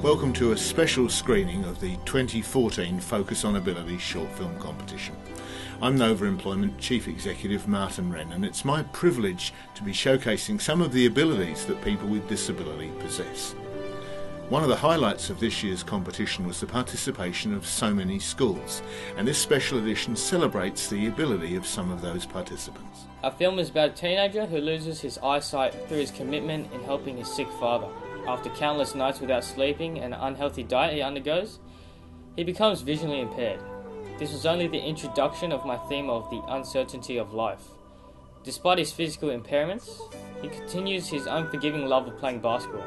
Welcome to a special screening of the 2014 Focus on Ability short film competition. I'm Nova Employment Chief Executive Martin Wren, and it's my privilege to be showcasing some of the abilities that people with disability possess. One of the highlights of this year's competition was the participation of so many schools, and this special edition celebrates the ability of some of those participants. Our film is about a teenager who loses his eyesight through his commitment in helping his sick father. After countless nights without sleeping and an unhealthy diet he undergoes, he becomes visually impaired. This was only the introduction of my theme of the uncertainty of life. Despite his physical impairments, he continues his unforgiving love of playing basketball.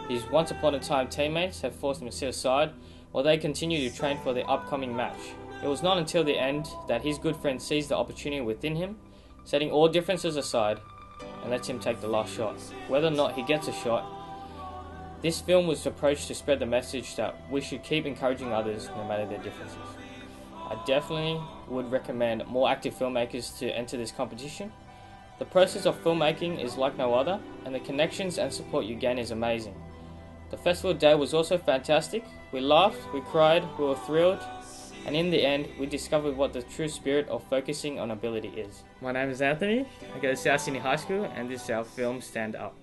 His once upon a time teammates have forced him to sit aside while they continue to train for the upcoming match. It was not until the end that his good friend sees the opportunity within him, setting all differences aside, and lets him take the last shot. Whether or not he gets a shot, this film was approached to spread the message that we should keep encouraging others no matter their differences. I definitely would recommend more active filmmakers to enter this competition. The process of filmmaking is like no other, and the connections and support you gain is amazing. The festival day was also fantastic. We laughed, we cried, we were thrilled, and in the end, we discovered what the true spirit of focusing on ability is. My name is Anthony, I go to South Sydney High School, and this is our film Stand Up.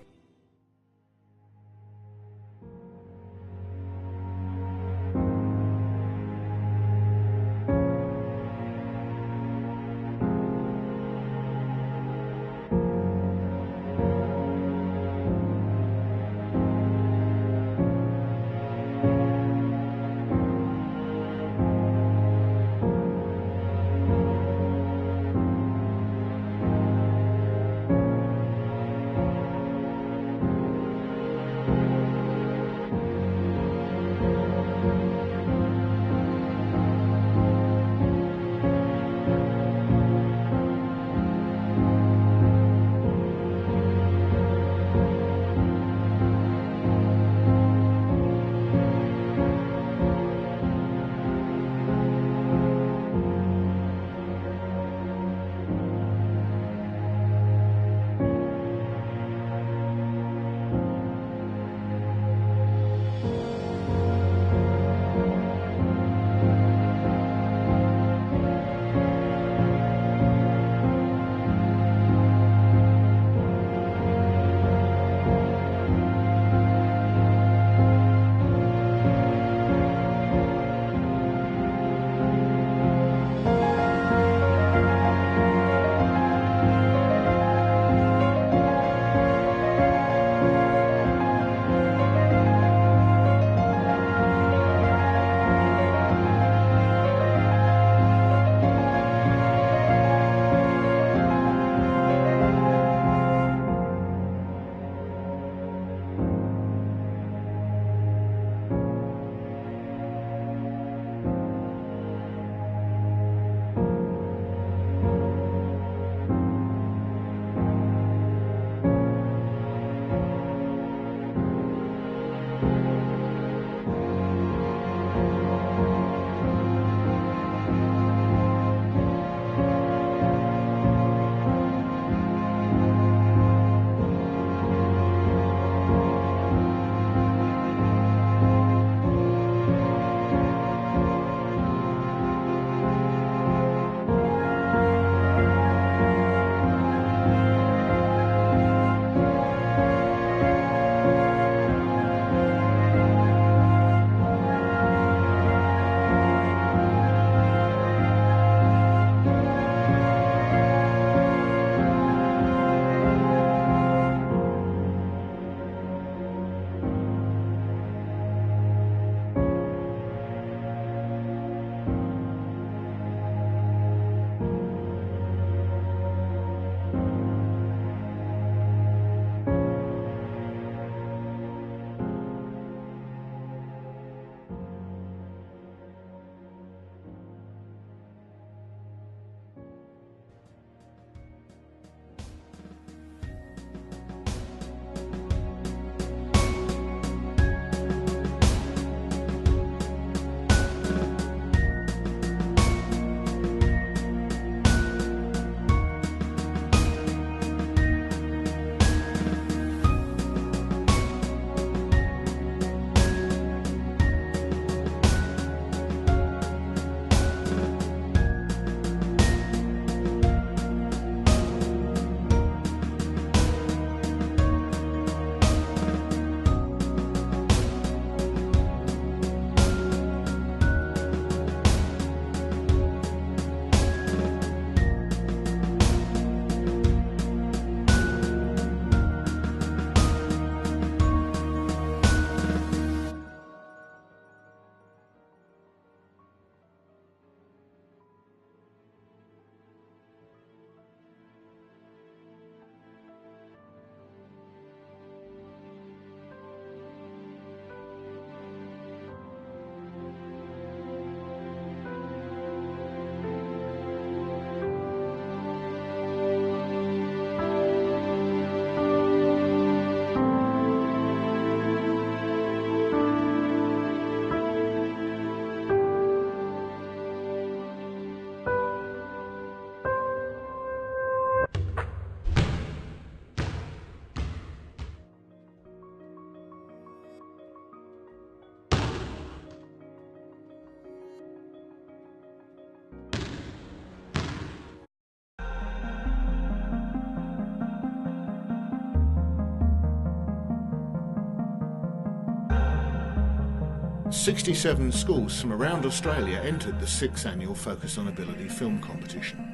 67 schools from around Australia entered the 6th annual Focus on Ability film competition.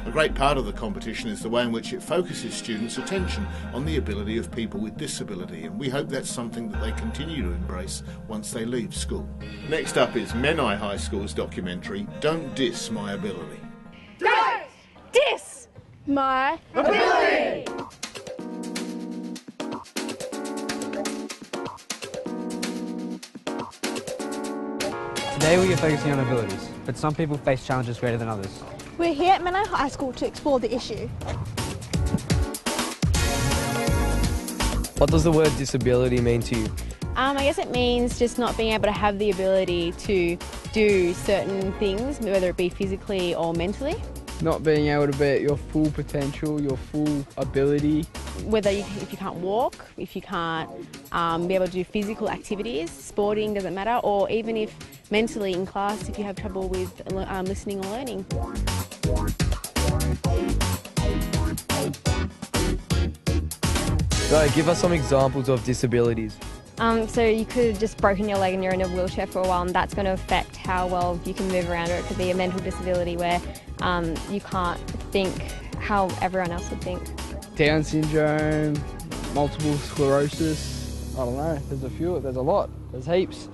A great part of the competition is the way in which it focuses students' attention on the ability of people with disability, and we hope that's something that they continue to embrace once they leave school. Next up is Mennai High School's documentary, Don't Diss My Ability. Don't diss my ability! Today we are focusing on abilities, but some people face challenges greater than others. We're here at Mennai High School to explore the issue. What does the word disability mean to you? I guess it means just not being able to have the ability to do certain things, whether it be physically or mentally. Not being able to be at your full potential, your full ability. If you can't walk, if you can't be able to do physical activities, sporting doesn't matter, or even if mentally in class, if you have trouble with listening or learning. So give us some examples of disabilities. So you could have just broken your leg and you're in a wheelchair for a while, and that's going to affect how well you can move around, or it could be a mental disability where you can't think how everyone else would think. Down syndrome, multiple sclerosis, I don't know, there's a lot, there's heaps.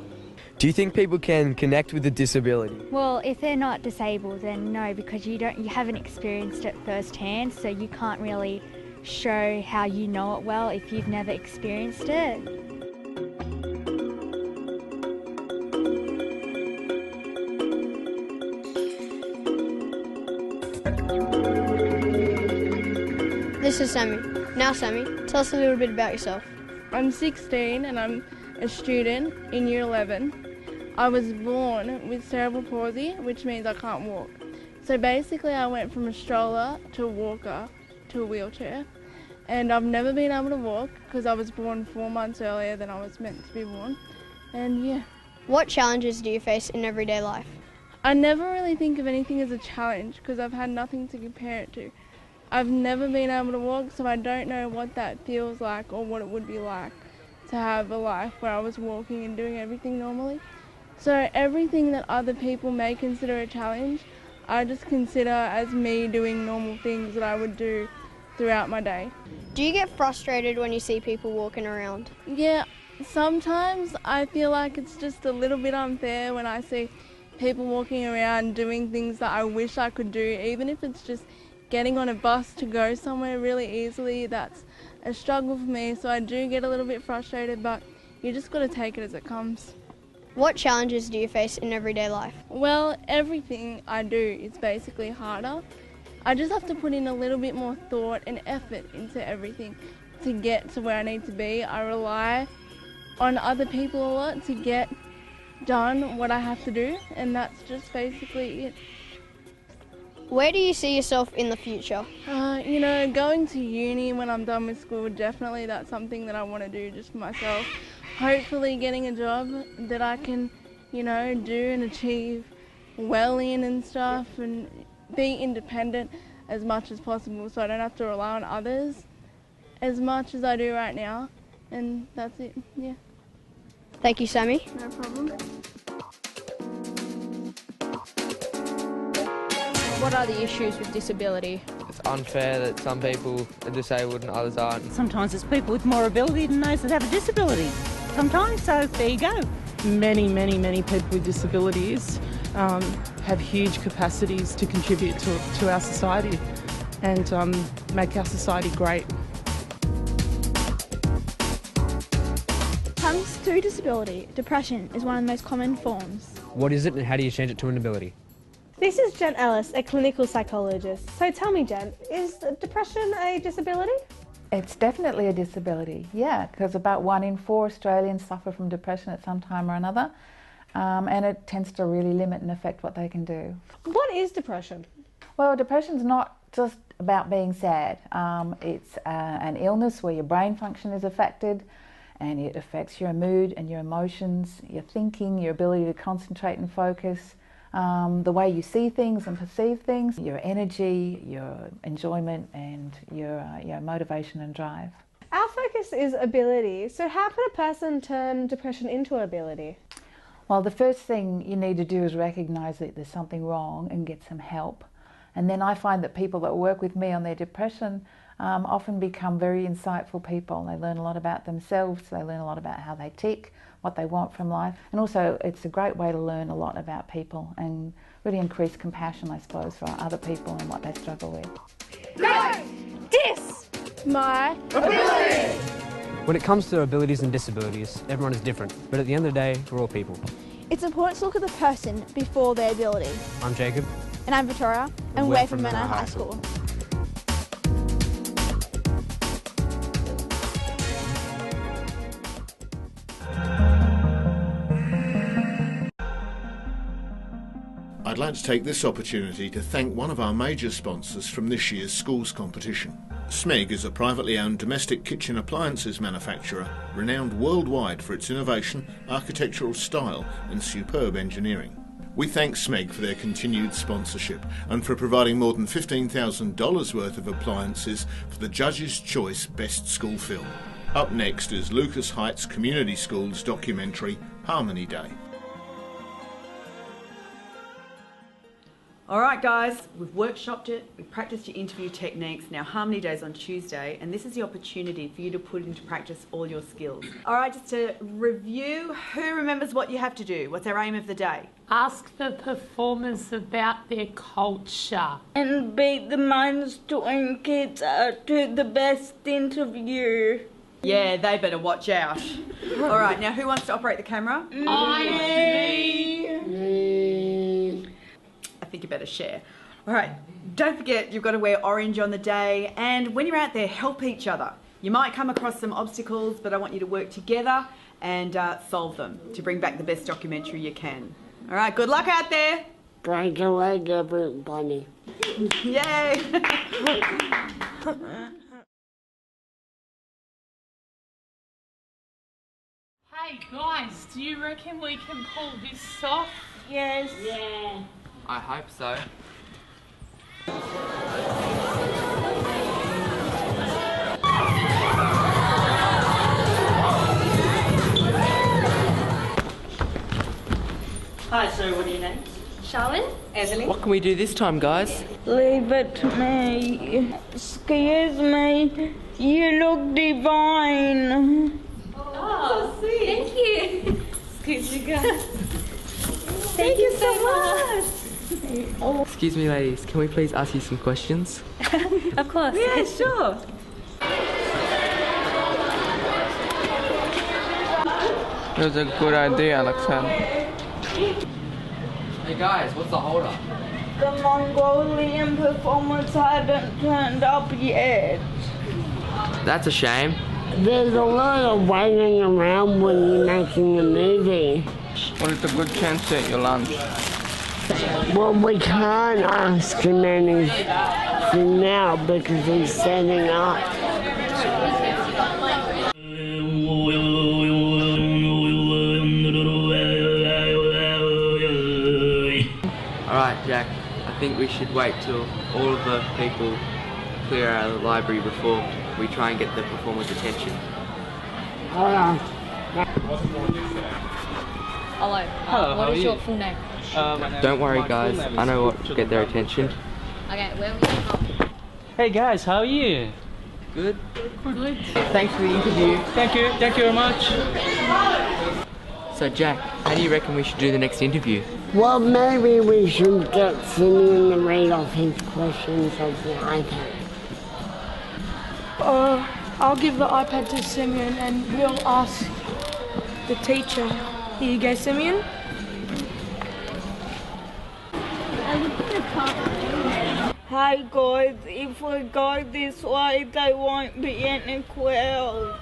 Do you think people can connect with a disability? Well, if they're not disabled, then no, because you haven't experienced it firsthand, so you can't really show how you know it well if you've never experienced it. This is Sammy. Now Sammy, tell us a little bit about yourself. I'm 16 and I'm a student in Year 11. I was born with cerebral palsy, which means I can't walk. So basically I went from a stroller to a walker to a wheelchair, and I've never been able to walk because I was born 4 months earlier than I was meant to be born. And yeah. What challenges do you face in everyday life? I never really think of anything as a challenge because I've had nothing to compare it to. I've never been able to walk, so I don't know what that feels like or what it would be like to have a life where I was walking and doing everything normally. So everything that other people may consider a challenge, I just consider as me doing normal things that I would do throughout my day. Do you get frustrated when you see people walking around? Yeah, sometimes I feel like it's just a little bit unfair when I see people walking around doing things that I wish I could do, even if it's just getting on a bus to go somewhere really easily. That's a struggle for me, so I do get a little bit frustrated, but you just got to take it as it comes. What challenges do you face in everyday life? Well, everything I do is basically harder. I just have to put in a little bit more thought and effort into everything to get to where I need to be. I rely on other people a lot to get done what I have to do, and that's just basically it. Where do you see yourself in the future? Going to uni when I'm done with school, definitely that's something that I want to do just for myself. Hopefully getting a job that I can, do and achieve well in and stuff, and be independent as much as possible so I don't have to rely on others as much as I do right now. And that's it, yeah. Thank you, Sammy. No problem. What are the issues with disability? It's unfair that some people are disabled and others aren't. Sometimes it's people with more ability than those that have a disability. Sometimes, so there you go. Many people with disabilities have huge capacities to contribute to our society and make our society great. Comes to disability, depression is one of the most common forms. What is it and how do you change it to an ability? This is Jen Ellis, a clinical psychologist. So tell me, Jen, is depression a disability? It's definitely a disability, yeah, because about 1 in 4 Australians suffer from depression at some time or another, and it tends to really limit and affect what they can do. What is depression? Well, depression's not just about being sad. It's an illness where your brain function is affected, and it affects your mood and your emotions, your thinking, your ability to concentrate and focus, the way you see things and perceive things, your energy, your enjoyment, and your motivation and drive. Our focus is ability, so how can a person turn depression into ability? Well, the first thing you need to do is recognise that there's something wrong and get some help. And then I find that people that work with me on their depression often become very insightful people. They learn a lot about themselves, they learn a lot about how they tick, what they want from life. And also it's a great way to learn a lot about people and really increase compassion, I suppose, for other people and what they struggle with. Go! Dis! My ability! When it comes to abilities and disabilities, everyone is different, but at the end of the day, we're all people. It's important to look at the person before their ability. I'm Jacob. And I'm Victoria, and we're from Mennai High School. I'd like to take this opportunity to thank one of our major sponsors from this year's schools competition. SMEG is a privately owned domestic kitchen appliances manufacturer renowned worldwide for its innovation, architectural style and superb engineering. We thank SMEG for their continued sponsorship and for providing more than $15,000 worth of appliances for the Judges' Choice Best School Film. Up next is Lucas Heights Community Schools documentary Harmony Day. All right, guys, we've workshopped it, we've practiced your interview techniques. Now Harmony Day's on Tuesday, and this is the opportunity for you to put into practice all your skills. All right, just to review, who remembers what you have to do? What's our aim of the day? Ask the performers about their culture. And beat the Mainstream kids to the best interview. Yeah, they better watch out. All right, now who wants to operate the camera? I think you better share. All right, don't forget you've got to wear orange on the day, and when you're out there, help each other. You might come across some obstacles, but I want you to work together and solve them to bring back the best documentary you can. All right, good luck out there. Break a leg, everybody. Yay! Hey guys, do you reckon we can pull this off? Yes. Yeah. I hope so. Hi, sir, what are your names? Charlotte? Evelyn? What can we do this time, guys? Leave it to me. Excuse me. You look divine. Oh, sweet. Thank you. Excuse me, guys. Thank you so much. Excuse me, ladies, can we please ask you some questions? Of course. Yeah, sure. It was a good idea, Alexander. Hey guys, what's the hold up? The Mongolian performance hadn't turned up yet. That's a shame. There's a lot of waiting around when you're making a movie. Well, it's a good chance to eat your lunch. Well, we can't ask him anything now because he's setting up. Alright, Jack, I think we should wait till all of the people clear out of the library before we try and get the performers' attention. Hello. Hello, what is your full name? Don't worry, guys, I know what to get their attention. Okay, where are we from? Hey guys, how are you? Good. Good. Thanks for the interview. Thank you very much. So Jack, how do you reckon we should do the next interview? Well, maybe we should get Simeon to read off his questions of the iPad. I'll give the iPad to Simeon and we'll ask the teacher. Here you go, Simeon. Hey guys, if we go this way, there won't be any crowds.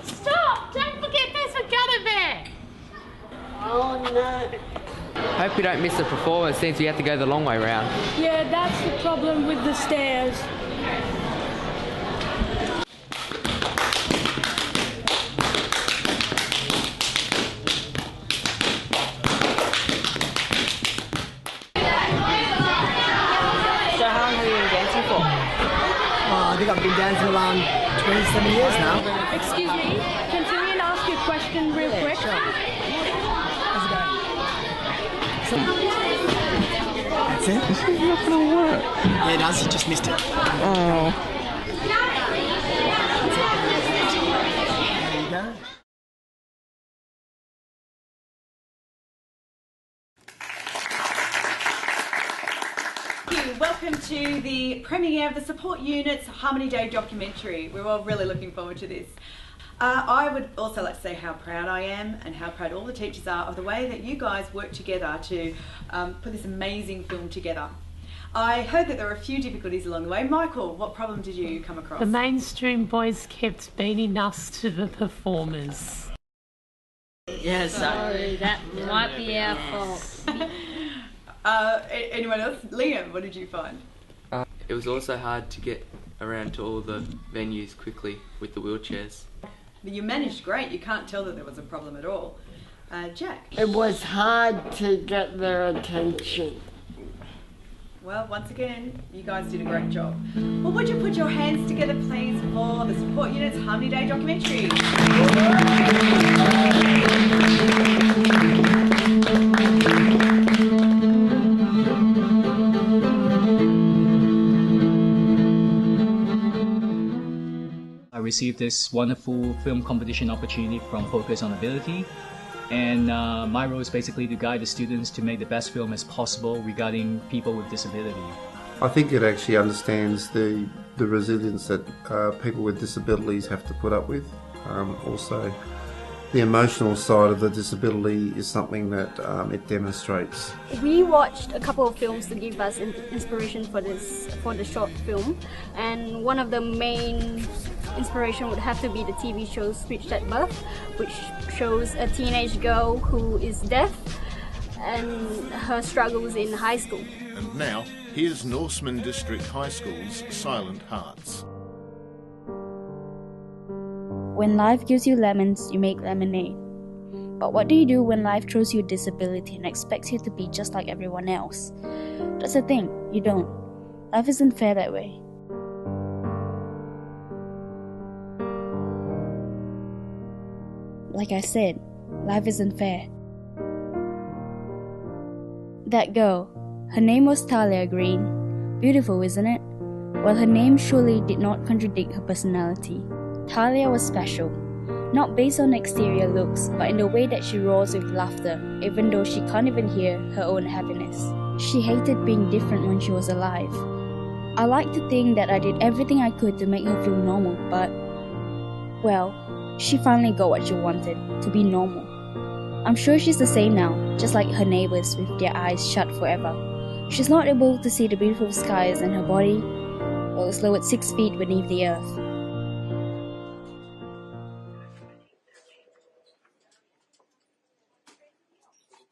Stop! Don't forget there's a gutter there! Oh no. Hope we don't miss the performance since we have to go the long way round. Yeah, that's the problem with the stairs. So how long have you been dancing for? I think I've been dancing around 27 years now. Excuse me, can Simeon ask you a question real quick? Sure. How's it going? That's it? This is not going to work. Yeah, it does. You just missed it. Oh. There you go. Welcome to the premiere of the Support Unit's Harmony Day documentary. We're all really looking forward to this. I would also like to say how proud I am and how proud all the teachers are of the way that you guys work together to put this amazing film together. I heard that there were a few difficulties along the way. Michael, what problem did you come across? The mainstream boys kept beating us to the performers. Yeah, Sorry, that might be our fault. Anyone else? Liam, what did you find? It was also hard to get around to all the venues quickly with the wheelchairs. You managed great. You can't tell that there was a problem at all. Jack? It was hard to get their attention. Well, once again, you guys did a great job. Well, would you put your hands together, please, for the Support Unit's Harmony Day documentary? I received this wonderful film competition opportunity from Focus on Ability, and my role is basically to guide the students to make the best film as possible regarding people with disability. I think it actually understands the resilience that people with disabilities have to put up with. Also, the emotional side of the disability is something that it demonstrates. We watched a couple of films to give us inspiration for the short film, and one of the main inspiration would have to be the TV show Switched at Birth, which shows a teenage girl who is deaf and her struggles in high school. And now, here's Norseman District High School's Silent Hearts. When life gives you lemons, you make lemonade. But what do you do when life throws you a disability and expects you to be just like everyone else? That's the thing, you don't. Life isn't fair that way. Like I said, life isn't fair. That girl, her name was Talia Green. Beautiful, isn't it? Well, her name surely did not contradict her personality. Talia was special, not based on exterior looks, but in the way that she roars with laughter, even though she can't even hear her own happiness. She hated being different when she was alive. I like to think that I did everything I could to make her feel normal, but, well, she finally got what she wanted, to be normal. I'm sure she's the same now, just like her neighbors with their eyes shut forever. She's not able to see the beautiful skies, and her body, well, is lowered 6 feet beneath the earth.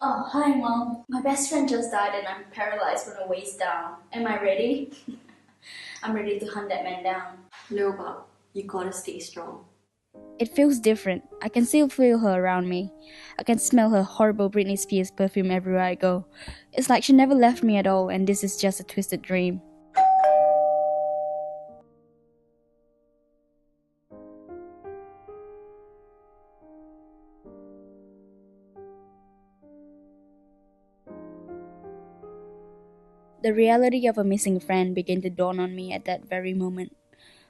Oh, hi Mom. My best friend just died and I'm paralyzed from the waist down. Am I ready? I'm ready to hunt that man down. No, Bob. You gotta stay strong. It feels different. I can still feel her around me. I can smell her horrible Britney Spears perfume everywhere I go. It's like she never left me at all and this is just a twisted dream. The reality of a missing friend began to dawn on me at that very moment.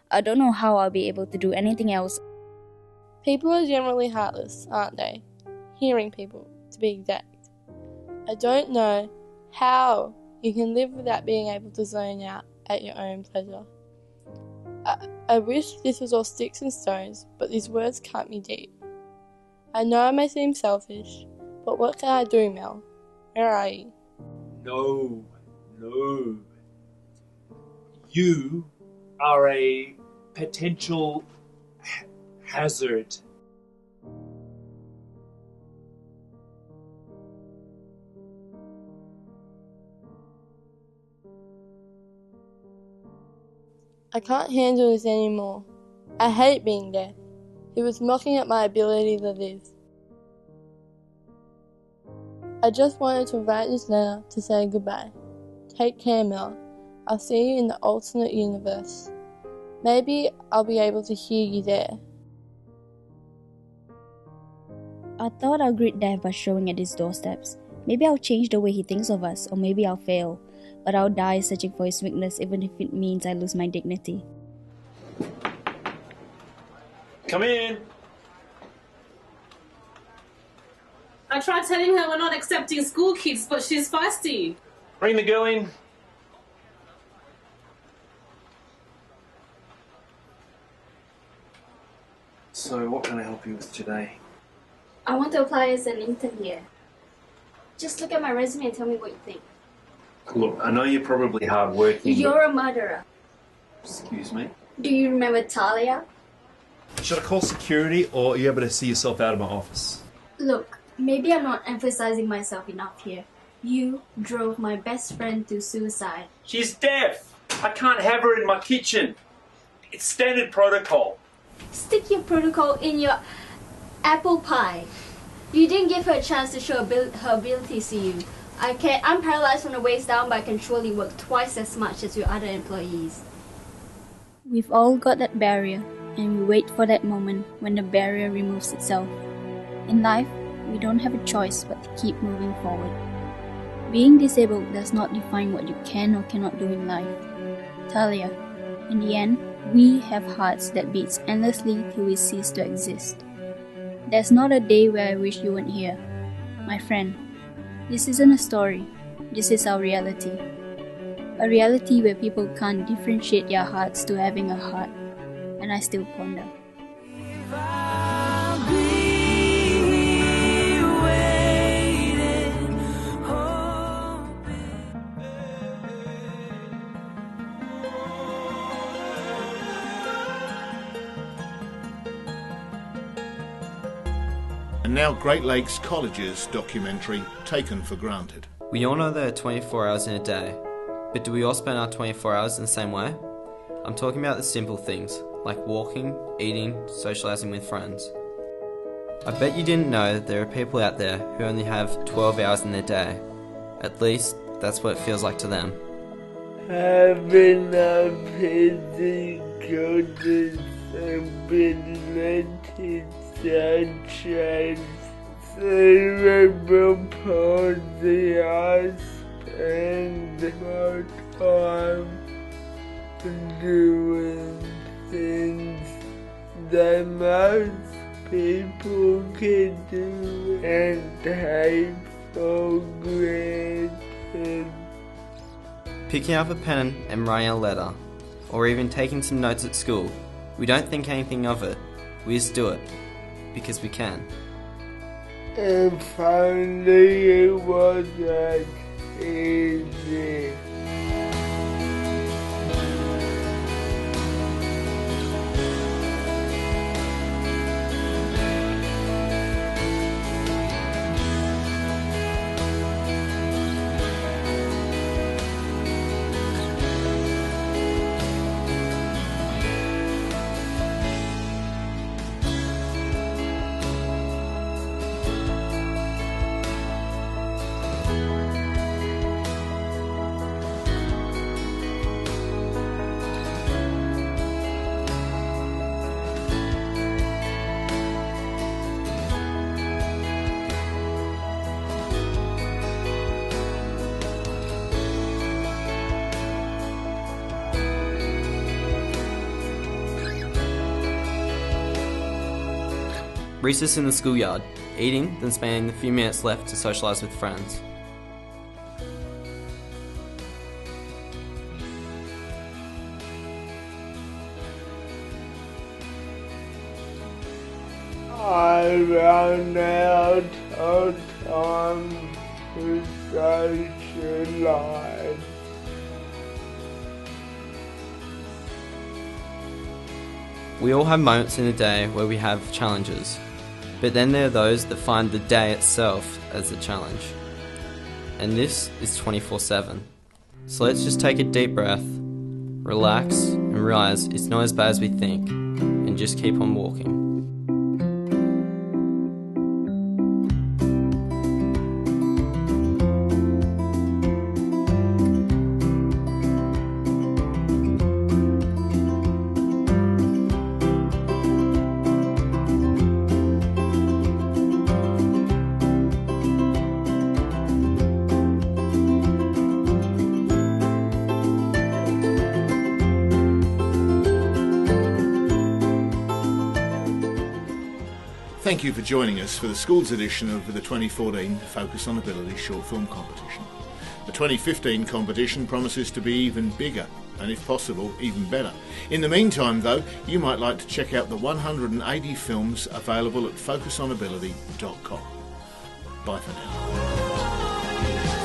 I don't know how I'll be able to do anything else. People are generally heartless, aren't they? Hearing people, to be exact. I don't know how you can live without being able to zone out at your own pleasure. I wish this was all sticks and stones, but these words cut me deep. I know I may seem selfish, but what can I do, Mel? Where are you? No. You are a potential hazard. I can't handle this anymore. I hate being deaf. He was mocking at my ability to live. I just wanted to write this letter to say goodbye. Take care, Mel. I'll see you in the alternate universe. Maybe I'll be able to hear you there. I thought I'll greet death by showing at his doorsteps. Maybe I'll change the way he thinks of us, or maybe I'll fail. But I'll die searching for his weakness, even if it means I lose my dignity. Come in. I tried telling her we're not accepting school kids, but she's feisty. Bring the girl in. So, what can I help you with today? I want to apply as an intern here. Just look at my resume and tell me what you think. Look, I know you're probably hardworking. You're a murderer. Excuse me? Do you remember Talia? Should I call security, or are you able to see yourself out of my office? Look, maybe I'm not emphasizing myself enough here. You drove my best friend to suicide. She's deaf. I can't have her in my kitchen. It's standard protocol. Stick your protocol in your apple pie. You didn't give her a chance to show her abilities to you. I'm paralyzed from the waist down, but I can surely work twice as much as your other employees. We've all got that barrier, and we wait for that moment when the barrier removes itself. In life, we don't have a choice but to keep moving forward. Being disabled does not define what you can or cannot do in life. Talia, in the end, we have hearts that beats endlessly till we cease to exist. There's not a day where I wish you weren't here. My friend, this isn't a story. This is our reality. A reality where people can't differentiate their hearts to having a heart. And I still ponder. And now Great Lakes College's documentary, Taken for Granted. We all know there are 24 hours in a day, but do we all spend our 24 hours in the same way? I'm talking about the simple things, like walking, eating, socialising with friends. I bet you didn't know that there are people out there who only have 12 hours in their day. At least, that's what it feels like to them. Having a physical disability such as cerebral palsy, I spend my time doing things that most people can do and take for granted. Picking up a pen and writing a letter, or even taking some notes at school, we don't think anything of it, we just do it. Because we can. If only it was that easy. Recess in the schoolyard, eating, then spending the few minutes left to socialise with friends. I ran out of time to socialise. We all have moments in a day where we have challenges, but then there are those that find the day itself as a challenge. And this is 24/7. So let's just take a deep breath, relax, and realise it's not as bad as we think, and just keep on walking. Thank you for joining us for the school's edition of the 2014 Focus on Ability short film competition. The 2015 competition promises to be even bigger and, if possible, even better. In the meantime, though, you might like to check out the 180 films available at focusonability.com. Bye for now.